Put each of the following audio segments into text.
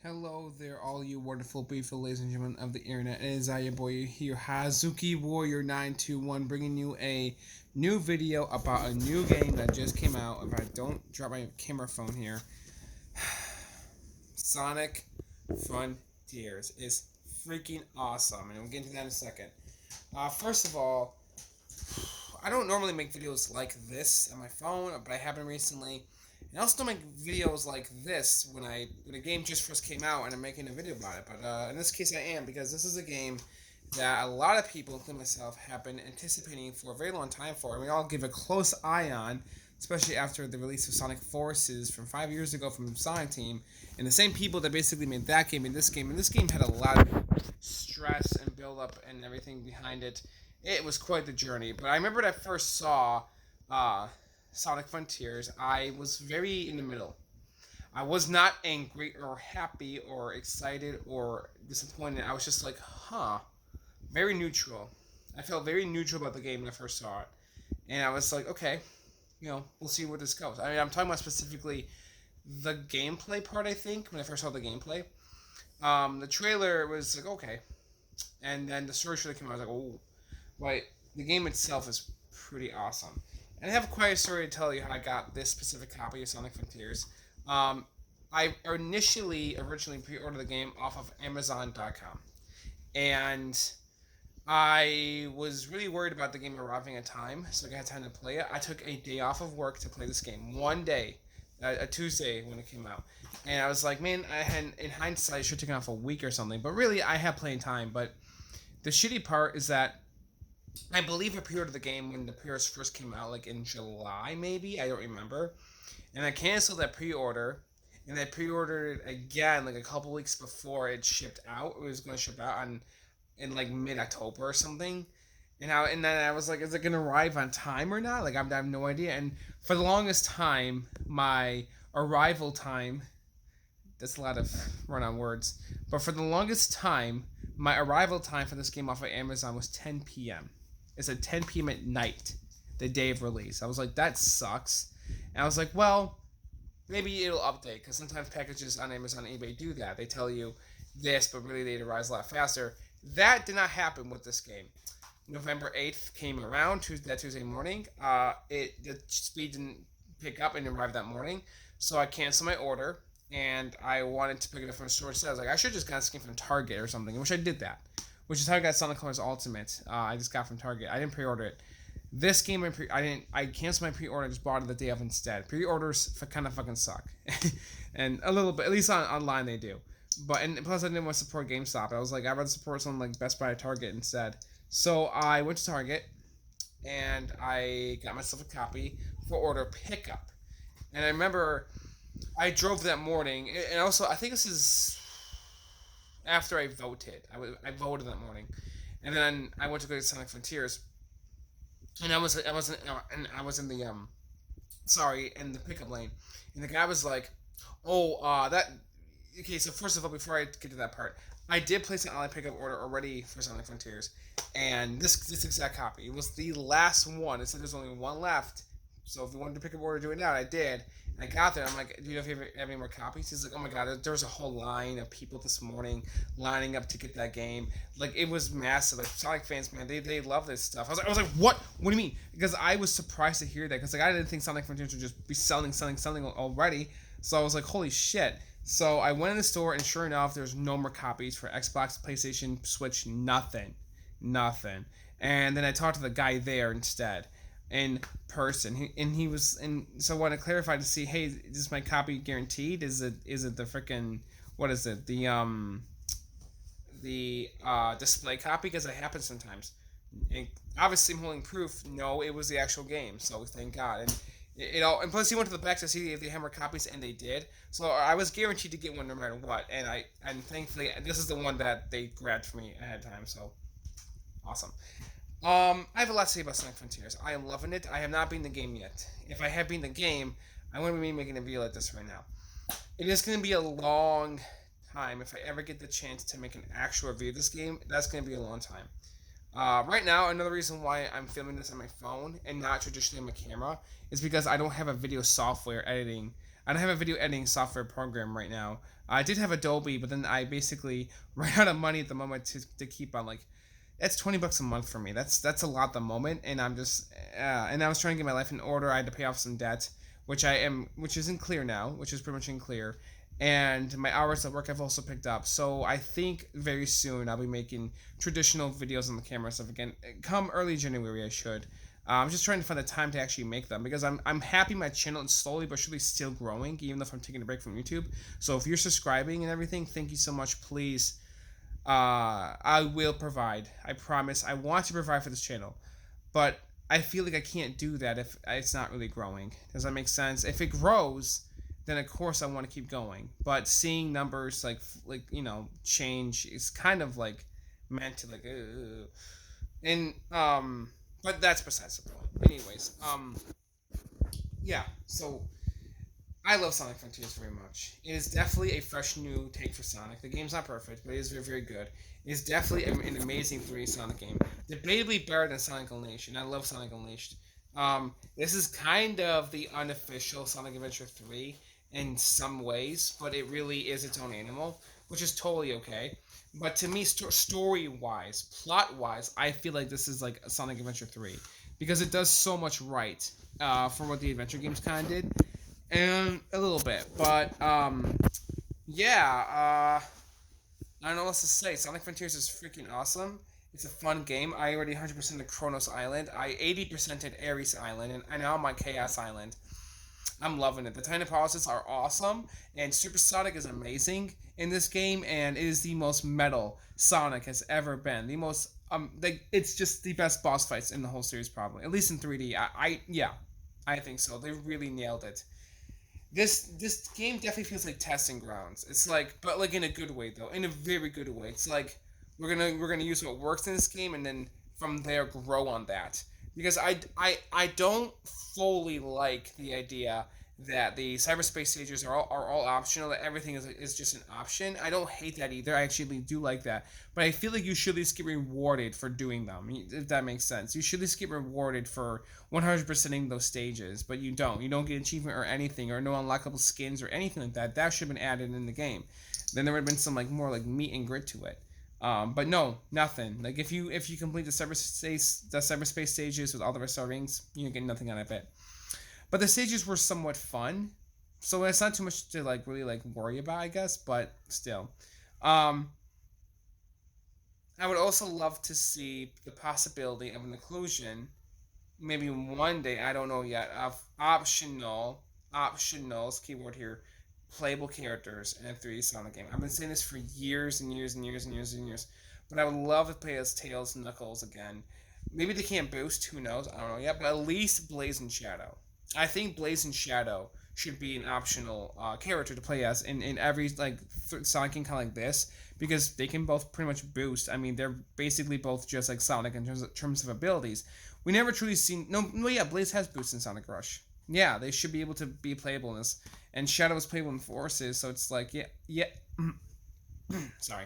Hello there, all you wonderful, beautiful ladies and gentlemen of the internet. It is I, your boy here, Hazuki Warrior 921, bringing you a new video about a new game that just came out. If I don't drop my camera phone here, Sonic Frontiers is freaking awesome, and we'll get into that in a second. First of all, I don't normally make videos like this on my phone, but I have been recently. And I also don't make videos like this when a game just first came out and I'm making a video about it. But in this case, I am because this is a game that a lot of people, including myself, have been anticipating for a very long time for, and we all give a close eye on, especially after the release of Sonic Forces from 5 years ago from Sonic Team, and the same people that basically made that game and this game. And this game had a lot of stress and build up and everything behind it. It was quite the journey. But I remember when I first saw uh, Sonic Frontiers, I was very in the middle. I was not angry or happy or excited or disappointed. I was just like, huh, very neutral. I felt very neutral about the game when I first saw it. And I was like, okay, we'll see where this goes. I mean, I'm talking about specifically the gameplay part, I think, when I first saw the gameplay. The trailer was like, okay. And then the story trailer came out, I was like, oh. But the game itself is pretty awesome. And I have quite a story to tell you how I got this specific copy of Sonic Frontiers. Um, I originally pre-ordered the game off of Amazon.com, and I was really worried about the game arriving in time, so I got time to play it. I took a day off of work to play this game. One day, a Tuesday when it came out, and I was like, man, I had in hindsight I should have taken off a week or something. But really, I had plenty of time. But the shitty part is that I believe I pre-ordered the game when the pre-orders first came out, like in July, maybe. I don't remember. And I canceled that pre-order, and I pre-ordered it again, like a couple weeks before it shipped out. It was going to ship out in like mid-October or something. And then I was like, is it going to arrive on time or not? Like, I have no idea. And for the longest time, my arrival time, that's a lot of run-on words, but for the longest time, my arrival time for this game off of Amazon was 10 p.m. It said 10 p.m. at night, the day of release. I was like, that sucks. And I was like, well, maybe it'll update, because sometimes packages on Amazon and eBay do that. They tell you this, but really they arrive a lot faster. That did not happen with this game. November 8th came around, that Tuesday morning. The speed didn't pick up and arrive that morning, so I canceled my order, and I wanted to pick it up from a store. So I was like, I should just got this game from Target or something, which I did that. Which is how I got Sonic Colors Ultimate. I just got from Target. I didn't pre-order it. This game, I didn't. I canceled my pre-order. I just bought it the day of instead. Pre-orders kind of fucking suck, and a little bit. At least online they do. But and plus I didn't want to support GameStop. I was like, I'd rather support something like Best Buy or Target instead. So I went to Target, and I got myself a copy for order pickup. And I remember I drove that morning, and also I think this is after I voted. I voted that morning, and then I went to go to Sonic Frontiers, and I was in the in the pickup lane, and the guy was like, "Oh, that." Okay, so first of all, before I get to that part, I did place an online pickup order already for Sonic Frontiers, and this exact copy, it was the last one. It said there's only one left, so if you wanted to pick up order, do it now. I did. And I got there. I'm like, do you know if you have any more copies? He's like, oh my god, there was a whole line of people this morning lining up to get that game. Like it was massive. Like Sonic fans, man, they love this stuff. I was like, what? What do you mean? Because I was surprised to hear that. Because like I didn't think Sonic Frontiers would just be selling already. So I was like, holy shit. So I went in the store, and sure enough, there's no more copies for Xbox, PlayStation, Switch, nothing. And then I talked to the guy there instead, in person. He was, and so I wanted to clarify to see, hey, is my copy guaranteed? Is it the freaking, what is it? The display copy, because it happens sometimes. And obviously, I'm holding proof. No, it was the actual game. So thank God. And and plus he went to the back to see if they had more copies, and they did. So I was guaranteed to get one no matter what. And thankfully this is the one that they grabbed for me ahead of time. So awesome. I have a lot to say about Sonic Frontiers. I am loving it. I have not been the game yet. If I had been the game, I wouldn't be making a video like this right now. It is going to be a long time if I ever get the chance to make an actual review of this game. That's going to be a long time. Right now, another reason why I'm filming this on my phone and not traditionally on my camera is because I don't have a video software editing. I don't have a video editing software program right now. I did have Adobe, but then I basically ran out of money at the moment to keep on like. That's $20 a month for me. That's a lot at the moment, and I'm just and I was trying to get my life in order. I had to pay off some debt, which is in clear now, which is pretty much in clear, and my hours at work I've also picked up. So I think very soon I'll be making traditional videos on the camera stuff again. Come early January, I should. I'm just trying to find the time to actually make them because I'm happy my channel is slowly but surely still growing, even if I'm taking a break from YouTube. So if you're subscribing and everything, thank you so much. Please, I will provide. I promise. I want to provide for this channel, but I feel like I can't do that if it's not really growing. Does that make sense? If it grows, then of course I want to keep going. But seeing numbers like change is kind of like meant to like, and but that's besides the point. Anyways, yeah. So I love Sonic Frontiers very much. It is definitely a fresh new take for Sonic. The game's not perfect, but it is very, very good. It is definitely an amazing 3D Sonic game. Debatably better than Sonic Unleashed, and I love Sonic Unleashed. This is kind of the unofficial Sonic Adventure 3 in some ways, but it really is its own animal, which is totally okay. But to me, story-wise, plot-wise, I feel like this is like Sonic Adventure 3 because it does so much right for what the adventure games kind of did and a little bit, but yeah. I don't know what else to say. Sonic Frontiers is freaking awesome. It's a fun game. I already 100%ed Kronos Island. I 80%ed Ares Island, and now I'm on Chaos Island. I'm loving it. The Tiny Palaces are awesome, and Super Sonic is amazing in this game, and it is the most metal Sonic has ever been. The most it's just the best boss fights in the whole series, probably, at least in 3D. Yeah, I think so. They really nailed it. This game definitely feels like testing grounds. It's like, but like in a good way though, in a very good way. It's like we're gonna use what works in this game and then from there grow on that. Because I don't fully like the idea that the cyberspace stages are all optional. That everything is just an option. I don't hate that either. I actually do like that. But I feel like you should at least get rewarded for doing them. If that makes sense, you should at least get rewarded for 100%ing those stages. But you don't. You don't get achievement or anything or no unlockable skins or anything like that. That should have been added in the game. Then there would have been some like more like meat and grit to it. But no, nothing. Like if you complete the cyberspace stages with all the restore rings, you get nothing out of it. But the stages were somewhat fun, so it's not too much to like really like worry about, I guess. But still, I would also love to see the possibility of an inclusion, maybe one day. I don't know yet. Of optionals keyword here, playable characters in a 3D Sonic game. I've been saying this for years and years and years and years and years, but I would love to play as Tails and Knuckles again. Maybe they can't boost. Who knows? I don't know yet. But at least Blaze and Shadow. I think Blaze and Shadow should be an optional character to play as in every like Sonic game kind of like this because they can both pretty much boost. I mean, they're basically both just like Sonic in terms of abilities. We never truly seen yeah, Blaze has boosts in Sonic Rush. Yeah, they should be able to be playable in this, and Shadow is playable in Forces, so it's like yeah. Sorry,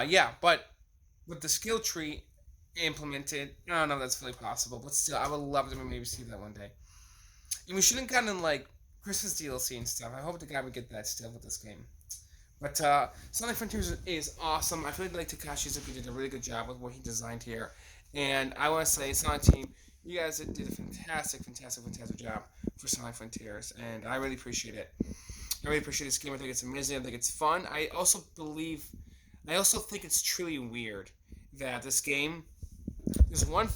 yeah, but with the skill tree implemented, I don't know if that's fully possible, but still, I would love to maybe see that one day. And we shouldn't gotten like Christmas DLC and stuff. I hope the guy would get that still with this game. But Sonic Frontiers is awesome. I feel like Takashi Suzuki did a really good job with what he designed here. And I want to say, Sonic Team, you guys did a fantastic job for Sonic Frontiers. And I really appreciate it. I really appreciate this game. I think it's amazing. I think it's fun. I also think it's truly weird that this game, there's one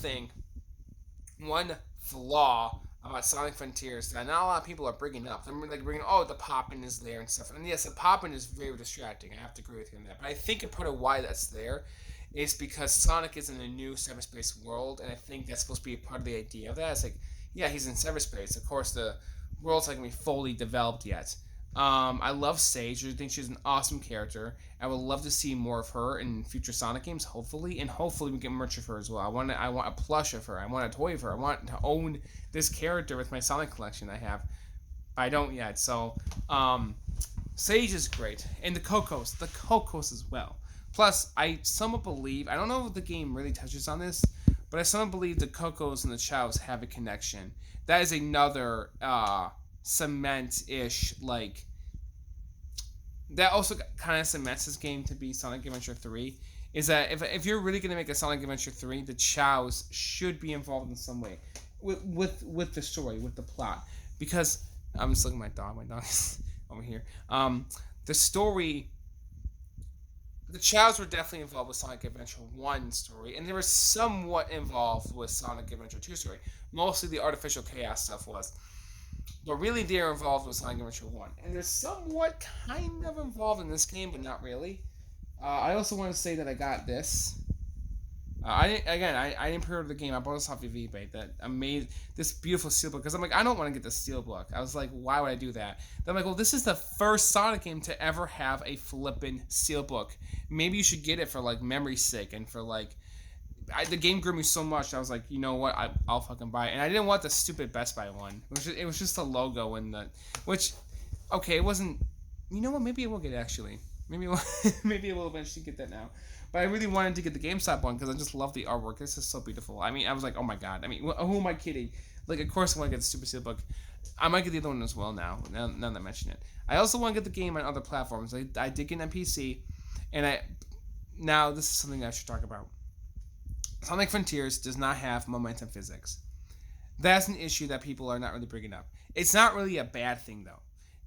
flaw about Sonic Frontiers that not a lot of people are bringing up. They're like bringing, the popping is there and stuff. And yes, the popping is very distracting. I have to agree with you on that. But I think a part of why that's there is because Sonic is in a new cyberspace world, and I think that's supposed to be a part of the idea of that. It's like, yeah, he's in cyberspace. Of course, the world's not going to be fully developed yet. I love Sage. I think she's an awesome character. I would love to see more of her in future Sonic games, hopefully, and hopefully we get merch of her as well. I want a plush of her. I want a toy of her. I want to own this character with my Sonic collection I have. I don't yet. So, Sage is great, and the Cocos as well. Plus, I somewhat believe, I don't know if the game really touches on this, but I somewhat believe the Cocos and the Chows have a connection. That is another cement-ish, like, that also kind of cements this game to be Sonic Adventure 3, is that if you're really going to make a Sonic Adventure 3, the Chows should be involved in some way with the story, with the plot. Because, I'm just looking at my dog is over here. The story, the Chows were definitely involved with Sonic Adventure 1 story, and they were somewhat involved with Sonic Adventure 2 story. Mostly the artificial chaos stuff was. But really, they're involved with Sonic Adventure 1. And they're somewhat kind of involved in this game, but not really. I also want to say that I got this. I didn't pre-order the game. I bought this off of eBay. That I made this beautiful steelbook because I'm like, I don't want to get the steelbook. I was like, why would I do that? Then I'm like, well, this is the first Sonic game to ever have a flippin' steelbook. Maybe you should get it for like memory's sake and for like, the game grew me so much. I was like, you know what? I'll fucking buy it. And I didn't want the stupid Best Buy one. It was just a logo and the, which, okay, it wasn't. You know what? Maybe I will get it actually. Maybe I will eventually get that now. But I really wanted to get the GameStop one because I just love the artwork. This is so beautiful. I mean, I was like, oh my god. I mean, who am I kidding? Like, of course I want to get the Super Steelbook. I might get the other one as well now that I mention it. I also want to get the game on other platforms. I did get it on PC, and now this is something I should talk about. Sonic Frontiers does not have momentum physics. That's an issue that people are not really bringing up. It's not really a bad thing though,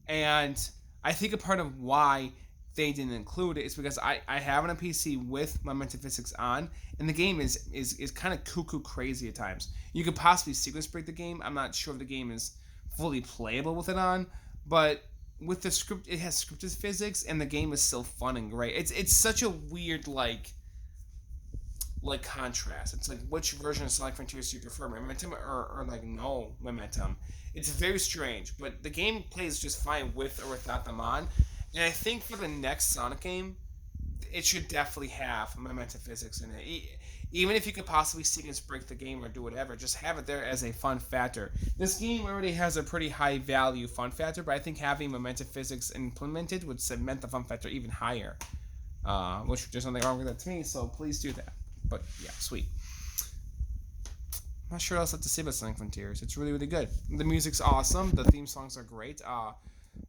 and I think a part of why they didn't include it is because I have it on PC with momentum physics on, and the game is kind of cuckoo crazy at times. You could possibly sequence break the game. I'm not sure if the game is fully playable with it on, but with the script, it has scripted physics, and the game is still fun and great. It's such a weird like contrast. It's like, which version of Sonic Frontiers do you prefer, momentum or like no momentum? It's very strange, but the game plays just fine with or without them on. And I think for the next Sonic game, it should definitely have momentum physics in it. Even if you could possibly sequence break the game or do whatever, just have it there as a fun factor. This game already has a pretty high value fun factor, but I think having momentum physics implemented would cement the fun factor even higher. Which there's nothing wrong with that to me, so please do that. But yeah, sweet. I'm not sure what else I have to say about Sonic Frontiers. It's really, really good. The music's awesome. The theme songs are great.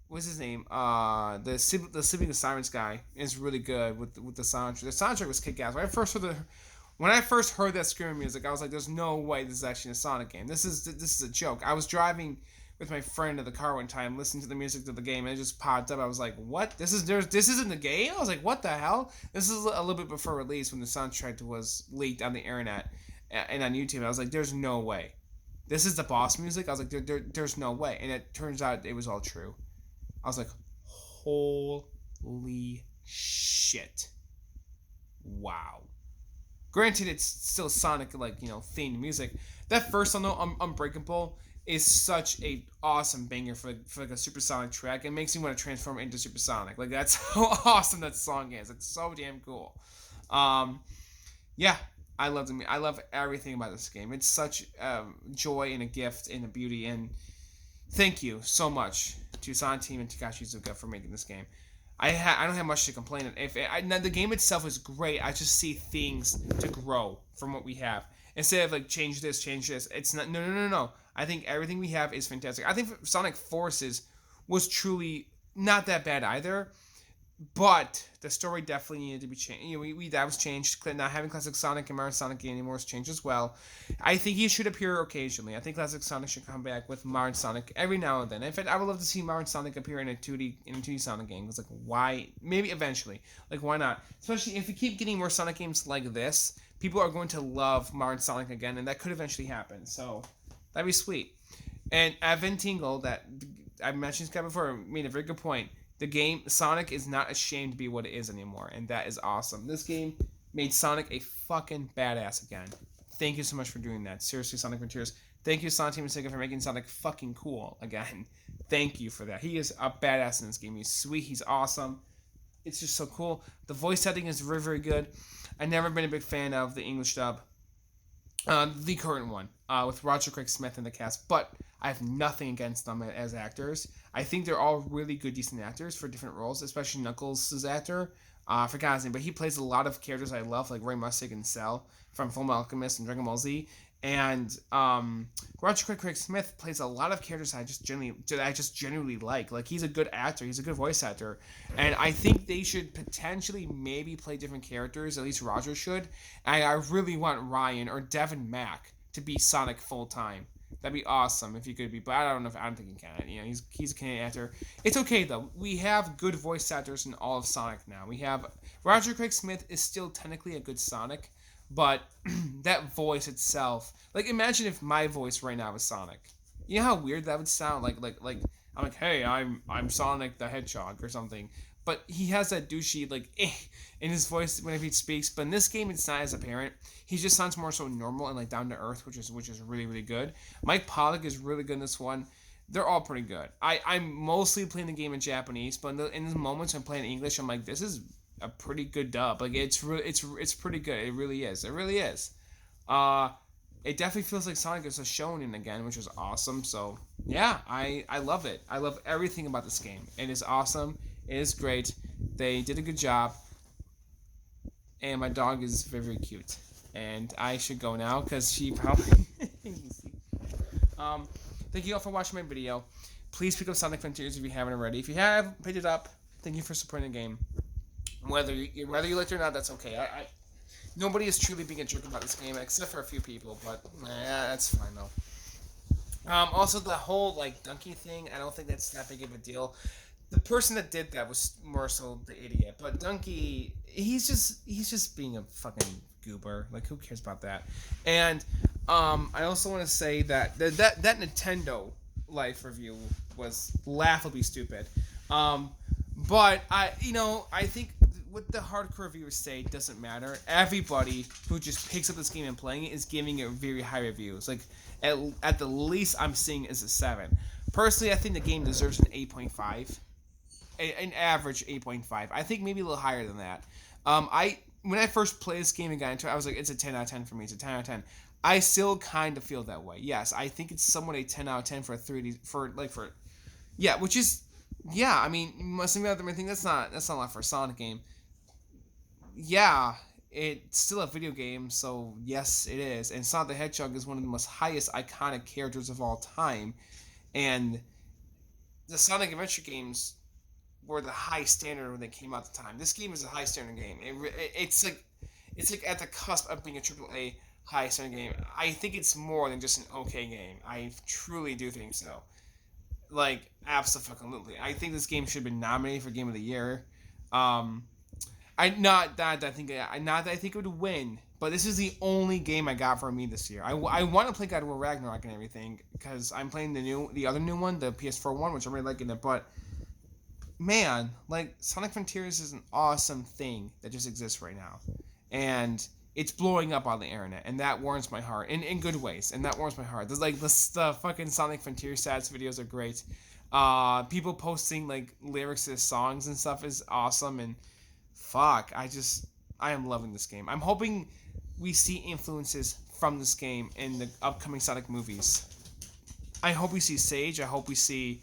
What's his name? The Sleeping with Sirens guy is really good with the soundtrack. The soundtrack was kick-ass. When I first heard that screaming music, I was like, "There's no way this is actually a Sonic game. This is a joke." I was driving with my friend in the car one time, listening to the music of the game, and it just popped up. I was like, "What? This isn't the game?" I was like, "What the hell?" This is a little bit before release when the soundtrack was leaked on the internet and on YouTube. I was like, "There's no way. This is the boss music." I was like, "There's no way," and it turns out it was all true. I was like, "Holy shit! Wow." Granted, it's still Sonic themed music. That first song though, Unbreakable, is such a awesome banger for like a Supersonic track. It makes me want to transform into Supersonic. Like, that's how awesome that song is. It's so damn cool. Yeah, I love the. I love everything about this game. It's such joy and a gift and a beauty. And thank you so much to Sonic Team and Takashi Iizuka for making this game. I don't have much to complain. The game itself is great, I just see things to grow from what we have. Instead of like change this, it's not. No. I think everything we have is fantastic. I think Sonic Forces was truly not that bad either, but the story definitely needed to be changed. That was changed. Not having Classic Sonic and Mario Sonic anymore was changed as well. I think he should appear occasionally. I think Classic Sonic should come back with Mario Sonic every now and then. In fact, I would love to see Mario Sonic appear in a 2D Sonic game. It's like, why? Maybe eventually. Like, why not? Especially if we keep getting more Sonic games like this, people are going to love Mario Sonic again, and that could eventually happen. So that'd be sweet. And Evan Tingle, that I mentioned this guy before, made a very good point. The game, Sonic is not ashamed to be what it is anymore, and that is awesome. This game made Sonic a fucking badass again. Thank you so much for doing that. Seriously, Sonic Frontiers. Thank you, Sonic Team Sega, for making Sonic fucking cool again. Thank you for that. He is a badass in this game. He's sweet. He's awesome. It's just so cool. The voice acting is very, very good. I've never been a big fan of the English dub. The current one, with Roger Craig Smith in the cast, but I have nothing against them as actors. I think they're all really good, decent actors for different roles, especially Knuckles' actor. I forgot his name, but he plays a lot of characters I love, like Ray Mustig and Cell from Fullmetal Alchemist and Dragon Ball Z. And Roger Craig Smith plays a lot of characters I just genuinely like. Like, he's a good actor, he's a good voice actor, and I think they should potentially maybe play different characters. At least Roger should. And I really want Ryan or Devin Mack to be Sonic full time. That'd be awesome if he could be, but I don't know if I don't think he can. You know, he's a Canadian actor. It's okay though. We have good voice actors in all of Sonic now. We have Roger Craig Smith is still technically a good Sonic, but that voice itself, like, imagine if my voice right now was Sonic. You know how weird that would sound? Like I'm like, hey, I'm Sonic the Hedgehog or something. But he has that douchey in his voice whenever he speaks. But in this game, it's not as apparent. He just sounds more so normal and like down to earth, which is really really good. Mike Pollock is really good in this one. They're all pretty good. I'm mostly playing the game in Japanese, but in the moments I'm playing English, I'm like, this is a pretty good dub. Like, it's pretty good. It really is. It really is. It definitely feels like Sonic is a shonen again, which is awesome. So yeah, I love it. I love everything about this game. It is awesome. It is great. They did a good job. And my dog is very, very cute. And I should go now because she probably. Thank you all for watching my video. Please pick up Sonic Frontiers if you haven't already. If you have, pick it up. Thank you for supporting the game. Whether you like it or not, that's okay. Nobody is truly being a jerk about this game except for a few people, but that's fine though. Also, the whole donkey thing, I don't think that's that big of a deal. The person that did that was more so the idiot, but Donkey, he's just being a fucking goober. Like, who cares about that? And I also want to say that that Nintendo Life review was laughably stupid. But I think what the hardcore reviewers say doesn't matter. Everybody who just picks up this game and playing it is giving it very high reviews. Like, at the least I'm seeing is a 7. Personally, I think the game deserves an 8.5. An average 8.5. I think maybe a little higher than that. When I first played this game and got into it, I was like, it's a 10 out of 10 for me. It's a 10 out of 10. I still kind of feel that way. Yes, I think it's somewhat a 10 out of 10 for a 3D yeah, which is I mean, most of the other think that's not a lot for a Sonic game. Yeah, it's still a video game, so yes, it is. And Sonic the Hedgehog is one of the most highest iconic characters of all time, and the Sonic Adventure games were the high standard when they came out at the time. This game is a high standard game. It's like at the cusp of being a AAA high standard game. I think it's more than just an okay game. I truly do think so. Like, absolutely. I think this game should have been nominated for Game of the Year. Not that I think it would win, but this is the only game I got for me this year. I want to play God of War Ragnarok and everything because I'm playing the other new one, the PS4 one, which I'm really liking it, but man, like, Sonic Frontiers is an awesome thing that just exists right now. And it's blowing up on the internet, and that warms my heart in good ways, and that warms my heart. There's the fucking Sonic Frontier stats videos are great. People posting lyrics to the songs and stuff is awesome, and fuck, I am loving this game. I'm hoping we see influences from this game in the upcoming Sonic movies. I hope we see Sage. I hope we see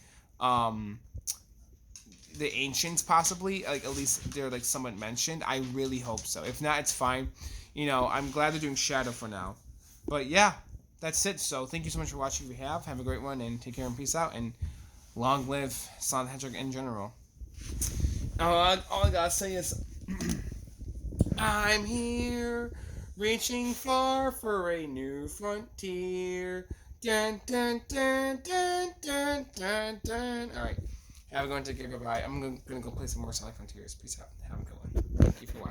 the Ancients possibly, at least they're somewhat mentioned. I really hope so. If not, it's fine. I'm glad they're doing Shadow for now. But yeah, that's it. So thank you so much for watching. If you have a great one, and take care and peace out, and long live Sonic the Hedgehog in general. All I gotta say is I'm here, reaching far for a new frontier. Dun dun dun dun dun dun dun. All right. Have a good one. Take care. Goodbye. I'm gonna go play some more Sonic Frontiers. Peace out. Have a good one. Thank you for watching.